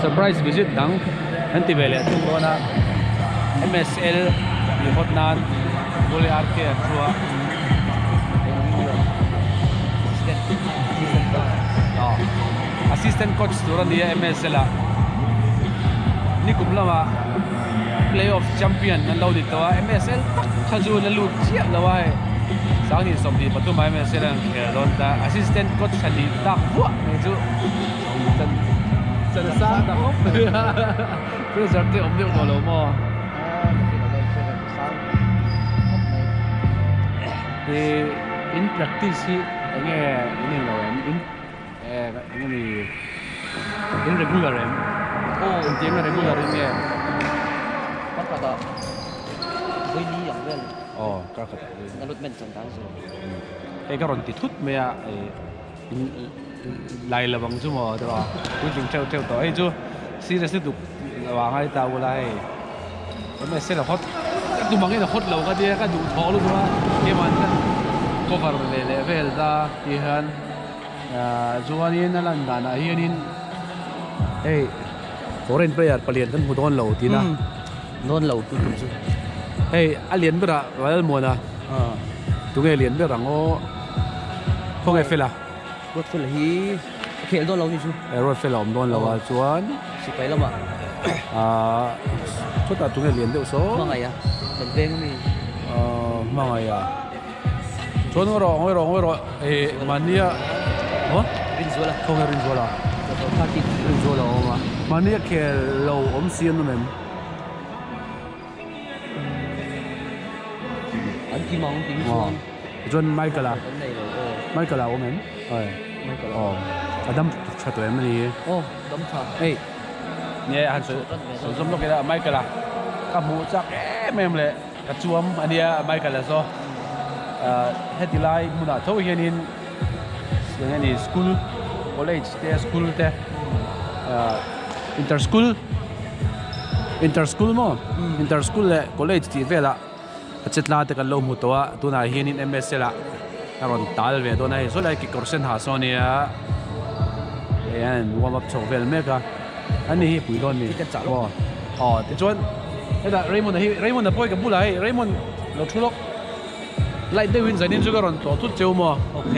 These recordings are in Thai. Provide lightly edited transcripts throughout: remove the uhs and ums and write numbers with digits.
surprise visit dang anti vele tung dona MSL di hotnan boleh arke chua assistant coach turan dia MSL la ni kumlama playoff champion nan lo dit tawa MSL tak khaju la lu chia lawa hai sang ni som di patu mai MSL ang khelon ta assistant coach khali tak wa me chu chân sa da hop cứ giật cái ống điệu đồ lố mò thì in practice hi anh nghe ini lo em in ini in regular em in tiếng regular em nghe bắt cả đó với lýอย่างเงี้ย các cáiนั่นรถเมล์ต่างๆสิcái ron tít hút mẹ lại là bằng chú mò đó cuối cùng theo tới chú xí ra xí tục là hai tàu lại cái này sẽ là hot tụi bằng cái là hot lâu cái đi cái đủ thọ luôn mà cái mà cover về level ra thì hơn chú anh yên là đàn này yên hey foreign player palian kan hudon lâu thì na non lâu tu tu hey alien bera wal mo na tụi nghe liền bera ngo không nghe phê làรถไฟฮีเขียนโดนเราอยู่ รถไฟหลอมโดนเราชวน สิไปแล้วมั้งชุดตัดตรงนี้เรียนเดี๋ยวโซ่มาไงเป็นเพลงก็มีมาไงชวนก็รอมันเนี่ยรินซัวละคงรินซัวละตัวข้าติดรินซัวละมามันเนี่ยแค่เราเสียนนู่นเองอันที่มองที่ชวนจนไม่กล้าไม่กล้า我们ไม่กล้าดำชัดเลยมันนี่ดำชัดเนี่ยอันสุดสมลูกแกละไม่กล้ากับหมูจักแม่เลยกระชวมอันนี้ไม่กล้าโซ่เฮติไลมุนาทั่วเฮียนินอย่างนี้สคูลคอลเลจเตะสคูลเตะอินเตอร์สคูลมั้งอินเตอร์สคูลเลยคอลเลจที่เวลาเจ็ดลาเตะกันลมหัวตัวไหนเฮียนินMSLละรอนตาลเวตัวไหนส่วนใหญ่กิกอร์เซนหาโซเนียวอร์มอัพโชว์เวลเมกะอันนี้ปุ๋ยโดนนี่ที่ชวนไอ้แต่เรย์มอนด์ป่วยกับบุหรี่เรย์มอนด์เราชุลกไล่เดวินใส่นี่จุกรอนตัวทุกเจ้ามั้งโอเค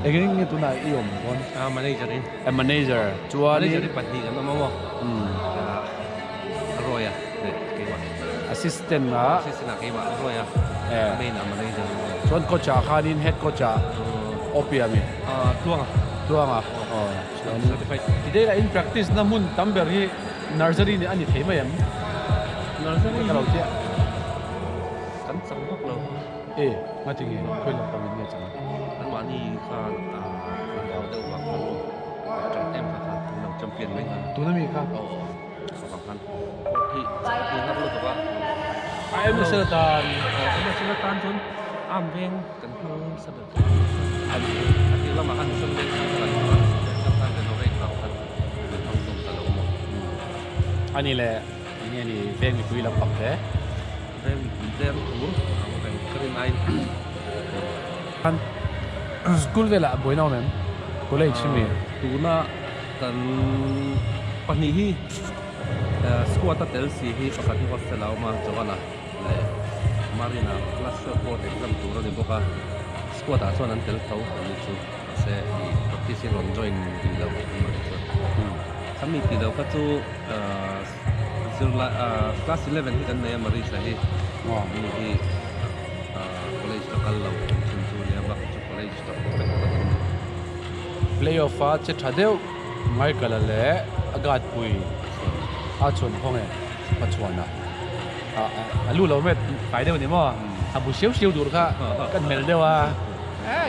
ไอ้เงี้ยตัวไหนอียมก่อนมาเนเจอร์นี่มาเนเจอร์ชวนนี่ปัดดีกันมั้งมั้งอร่อยอ่ะเด็กกี่วันassistant นะกี่วันอร่อยอ่ะไม่นานมาเนเจอร์ชวนโค้ชจ่าขาดิน head โค้ชจ่าโอเปียมีตัวอ่ะที่ได้ละ in practice น้ำมันตั้มเบอร์ที่ nursery นี่อันนี้เท่ไหมยัง nursery เราเจ้ากันสังพวกเรามาถึงยังคุยเราประมาณนี้จังอันวันนี้ข้าเราเดี๋ยวว่าเขาจำเต็มครับเราจำเปลี่ยนไหมครับตัวนั้นมีครับสำคัญที่นักรู้ตัวว่าไม่เชื่อตานชนอ้ามเพลงกันทั้งสะดุดอันที่เรามาหันชนเล่นทั้งอะไรทำการเป็นเราได้เราครับทำตรงตลอดอันนี้แหละนี่เพลงมีคุยแล้วปักเลยเริ่มถูกเป็นครีมไอสกูลเวลาบ่อยน้องมั้ยคอลเลจใช่ไหมตูน่ากันปัจจุบันสกูตเตลซีฮีปกติว่าเสลามาจวนนะเลยมารีนาคลาสโคดเอ็กซัมตูเราดิบุกสกูตส่วนนั้นเตลเขาอันนี้ชูเสียปกติสิรอนจอยน์ดีแล้วมาชูถ้ามีดีแล้วก็ชูสุดละคลาส11ที่กันเนี่ยมารีใช่ไหมมีที่คอลเลจตะกันเราชุนชูเนี่ยบักชูคอลเลจตะกันplayoff จะทัดเดียวไม่กันเลยอากาศปุยอาชนห้องมาชวนนะรู้เราไม่ไปเดี๋ยวนี้มั้งถ้าบุเชียวดูค่ะกันเมลเดียว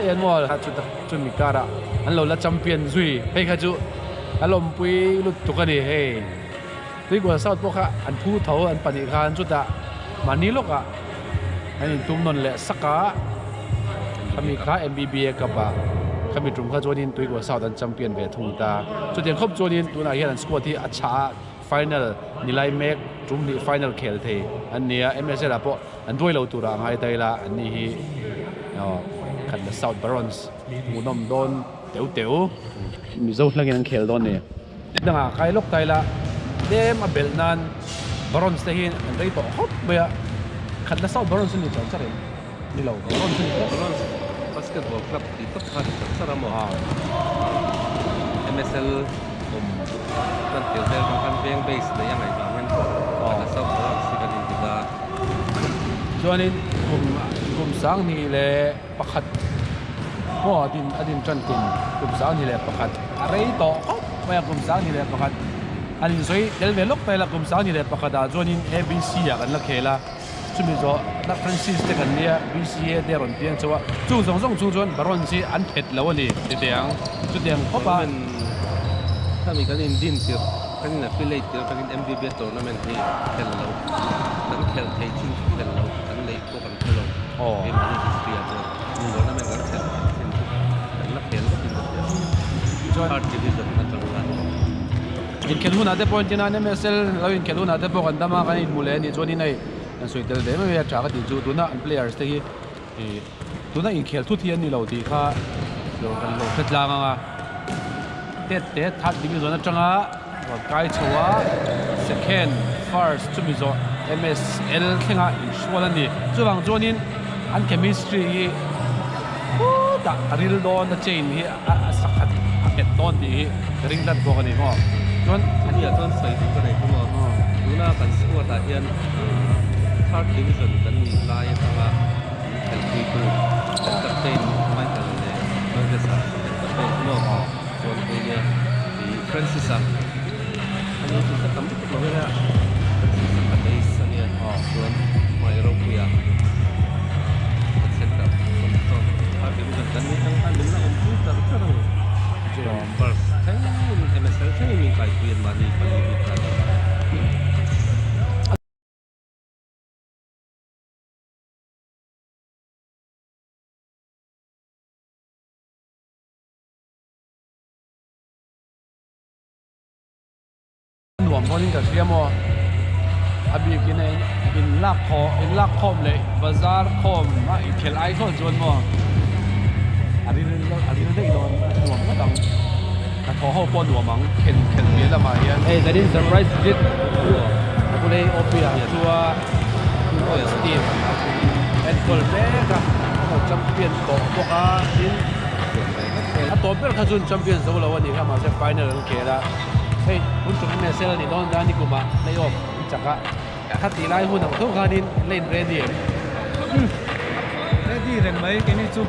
ยันว่าจุดมีการะอันเราละแชมเปี้ยนซุยให้ข้าจุอารมณ์ปุยลุดตุกันดิเฮ้ที่กว่าเศร้าพวกข้าอันพูดเท่าอันปฏิคารจุดอะมันนี้ลูกอะอันนี้ตุ้มนนแหละสักกะขมีคลา MBBA กับขมีจุ่มข้าจวนินตัวกว่าเศร้าดันแชมเปี้ยนเวทุงตาจุดเด่นครบจวนินตัวไหนเห็นสกอร์ที่อัจฉริยะfinal นี่ไล่เมกจุ่มที่ final เคลเทอันนี้MSL ละพออันด้วยเราตัวร่างให้ได้ละอันนี้ขันSouth Baronsมูน้ำโดนเตียวมีโซ่เรื่องนั้นเคลโดนเนี่ย ดังอ่ะใครลกไทยละเดมอเบลนันบรอนส์เตหินอันไรต่อฮอปเบียขัดละเศร้าบรอนส์นี่จังเลยนี่เราบรอนส์นี่ก็ Bronze Basketball Club di Tokhat Saramo MSL kan tiltel kan peng base da yang ai bangan ka sa bronze si kan tiga ส่วนนี้กลุ่มสางนี่แหละประคัดพ่อดินจันกลุ่มสางนี่แหละประคัดอะไรต่อเขาไม่กลุ่มสางนี่แหละประคัดอันนี้สวยเดลเวลล็อกไปละกลุ่มสางนี่แหละประคัดส่วนนี้ ABC อ่ะกันละเคละชุมิโซนักฟรานซิสเตกันเนี่ย BCA เดรอนเตียงชัวจู่สองจู่จวนบารอนซีอันเผ็ดแล้วนี่เดียงจุดเดียงเพราะว่า ถ้ามีกันอินดินเสียกันอินฟิเลตเสียกันอิน MVB tournament ที่เห็นเรากันเห็นไทยชิงเห็นเรากันเลยก็กันเห็นเราเอ็มดีสเปียร์ตัวtournament กันเห็นกันนักเห็นก็เป็นตัวฮาร์ดดิวิชั่นนั่นจังหวะ อินเคลูนาเดปอนตินาเนี่ยเมสเซลเราอินเคลูนาเดปอนดามากันอินมูเลนี่จวนนี้ในสวยเดลเดไม่อยากจากที่จูตัวน่ะอันเพลย์อาร์สที่ตัวน่ะอินเคลทุกที่อันนี้เราดีค่ะเรากันเราเสร็จแล้วอ่ะเด็ดทัดดิวิชั่นจังอ่ะว่าไกด์ชัว second first จุดมิโซ MSL แข่งอ่ะอินชัวร์นั่นนี่จวนจวนนี้อัน chemistry โอ้ด่าริลโดนนะเจนนี่สักขัดเห็ดต้นดีริงดัดพวกนี้มั้งจวน อันนี้ต้นใส่ถุงกระไรทั้งหมดดูหน้ากันสกัวตาเฮียนฮาร์ดดิวิชั่นกันมีลายทั้งอ่ะเห็นที่ตัวเป็นกัปตันไม่กันเลยไม่ได้สักเป็นกัปตันทั้งหมดส่วนตัวเนี่ยที่ฟรานซิสอันนี้คือทำทุกอย่างเลยฟรานซิสอันนี้ส่วนมาเอโรเปียเซ็ตอัพส่วนฮาร์ดดิวิชั่นกันมีทั้งอันนี้นะผมพูดแต่ก็ต้องfirst time MSL ใช่มีใครเปลี่ยนมาดีกว่านี้กัน หลวงพ่อนี่ก็เสียมอบีกินเองกินลักคอมเลยบาซาร์คอมมาอีกเคลไอเขาจวนมั้งอันนี้ได้โดนหลวงก็ต้องแต่ขอเขาป้อนหลวงมั้งเข็นเบียร์ละมาเฮียเอ้ยแต่นี่เซอร์ไพรส์จิตกูเลยโอเปียตัวสตีฟเอ็นโกลเบก้าเขาแชมเปี้ยนโตพวกอาดินถ้าโตเป็นข้าจุนแชมเปี้ยนสมมติวันนี้ข้ามาเซฟไฟนอลโอเคละเฮ้ยคุณจุดเมสเซลนี่โดนด้านนี้กูมาในออฟจักระถ้าตีไล่หุ่นทุกครั้งนี้เล่นเรดี้เร่งไหมแค่นี้จุด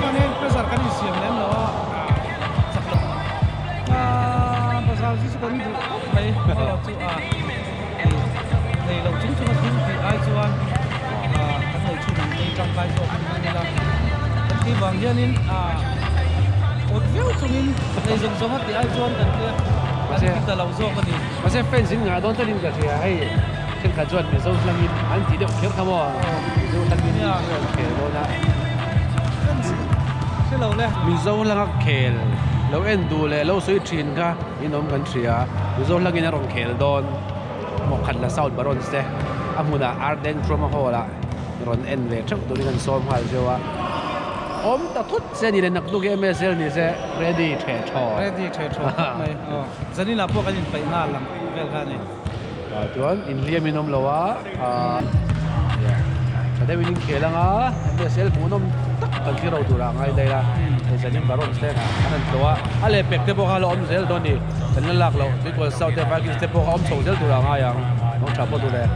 ตอนนี้ภาษาการเสียงนั้นเนาะสักหน่อยภาษาที่สุดนี่ดูไปเราจุในเราจุดจุดที่ไอจวนกันเลยชุดในจังไกตัวนี่ละที่บางอย่างนี้อดเวลจุดนี้ในส่วนสมัติไอจวนกันเนี่ยkita langsung ke ni. Masih fans ini nggak nonton ini kasih ya, hey, kan kajuan besok lagi anti dia kira kamu, besok lagi ni kel, mana? Selalu leh. Besok lagi kel, lalu endu le, lalu soi train ka, ini nom kan tria, besok lagi ni orang kel don, mau kan la South Baron se, amuna Arden Trauma Hall lah, ron end le, cak tu dengan som hal jawa. Om tak tut saya ni nak tu game MSL ni saya ready trade show. Ready trade show. Mai. Jadi nak buat kanไปนานlang. Well kan ni. Tuan, in liya minom lawa. Ada winning kelang MSL punom tak kira tu orang ay dahil jadi baron saya kan lawa. Ale pekte po kalau om sel doni. Tenelak law. Because South Africa pekte po om sel tu orang ayang. Om capo tu deh.